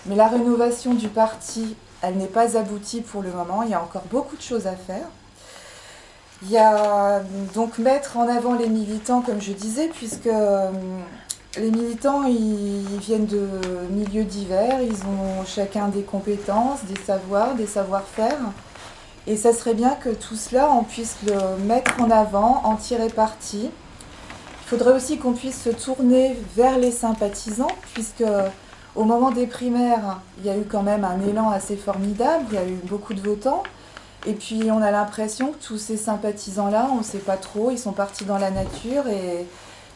Mais la rénovation du parti, elle n'est pas aboutie pour le moment. Il y a encore beaucoup de choses à faire. Il y a donc mettre en avant les militants, comme je disais, puisque les militants, ils viennent de milieux divers, ils ont chacun des compétences, des savoirs, des savoir-faire. Et ça serait bien que tout cela, on puisse le mettre en avant, en tirer parti. Il faudrait aussi qu'on puisse se tourner vers les sympathisants, puisque au moment des primaires, il y a eu quand même un élan assez formidable, il y a eu beaucoup de votants. Et puis on a l'impression que tous ces sympathisants-là, on ne sait pas trop, ils sont partis dans la nature et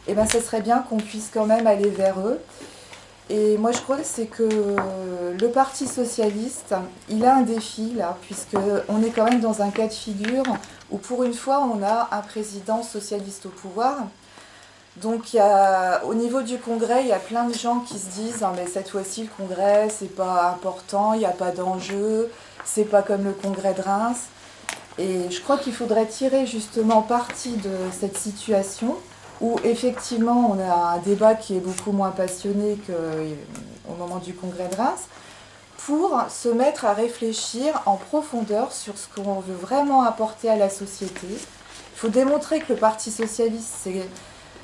ben ça serait bien qu'on puisse quand même aller vers eux. Et moi je crois que c'est que le Parti socialiste, il a un défi là, puisqu'on est quand même dans un cas de figure où pour une fois on a un président socialiste au pouvoir. Donc au niveau du congrès, il y a plein de gens qui se disent ah, mais cette fois-ci le congrès c'est pas important, il n'y a pas d'enjeu, c'est pas comme le congrès de Reims. Et je crois qu'il faudrait tirer justement parti de cette situation où effectivement on a un débat qui est beaucoup moins passionné qu'au moment du congrès de Reims, pour se mettre à réfléchir en profondeur sur ce qu'on veut vraiment apporter à la société. Il faut démontrer que le Parti socialiste,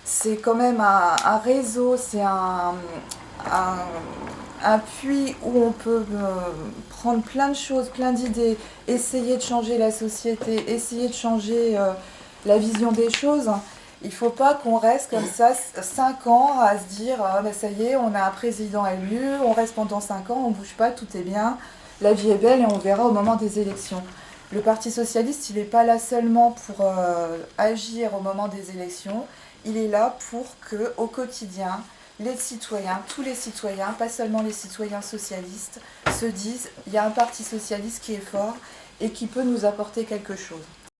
c'est quand même un réseau, c'est un puits où on peut prendre plein de choses, plein d'idées, essayer de changer la société, essayer de changer la vision des choses. Il ne faut pas qu'on reste comme ça 5 ans à se dire ah, ben ça y est, on a un président élu, on reste pendant 5 ans, on ne bouge pas, tout est bien, la vie est belle et on verra au moment des élections. Le Parti socialiste, il n'est pas là seulement pour agir au moment des élections, il est là pour qu'au quotidien, les citoyens, tous les citoyens, pas seulement les citoyens socialistes, se disent il y a un parti socialiste qui est fort et qui peut nous apporter quelque chose.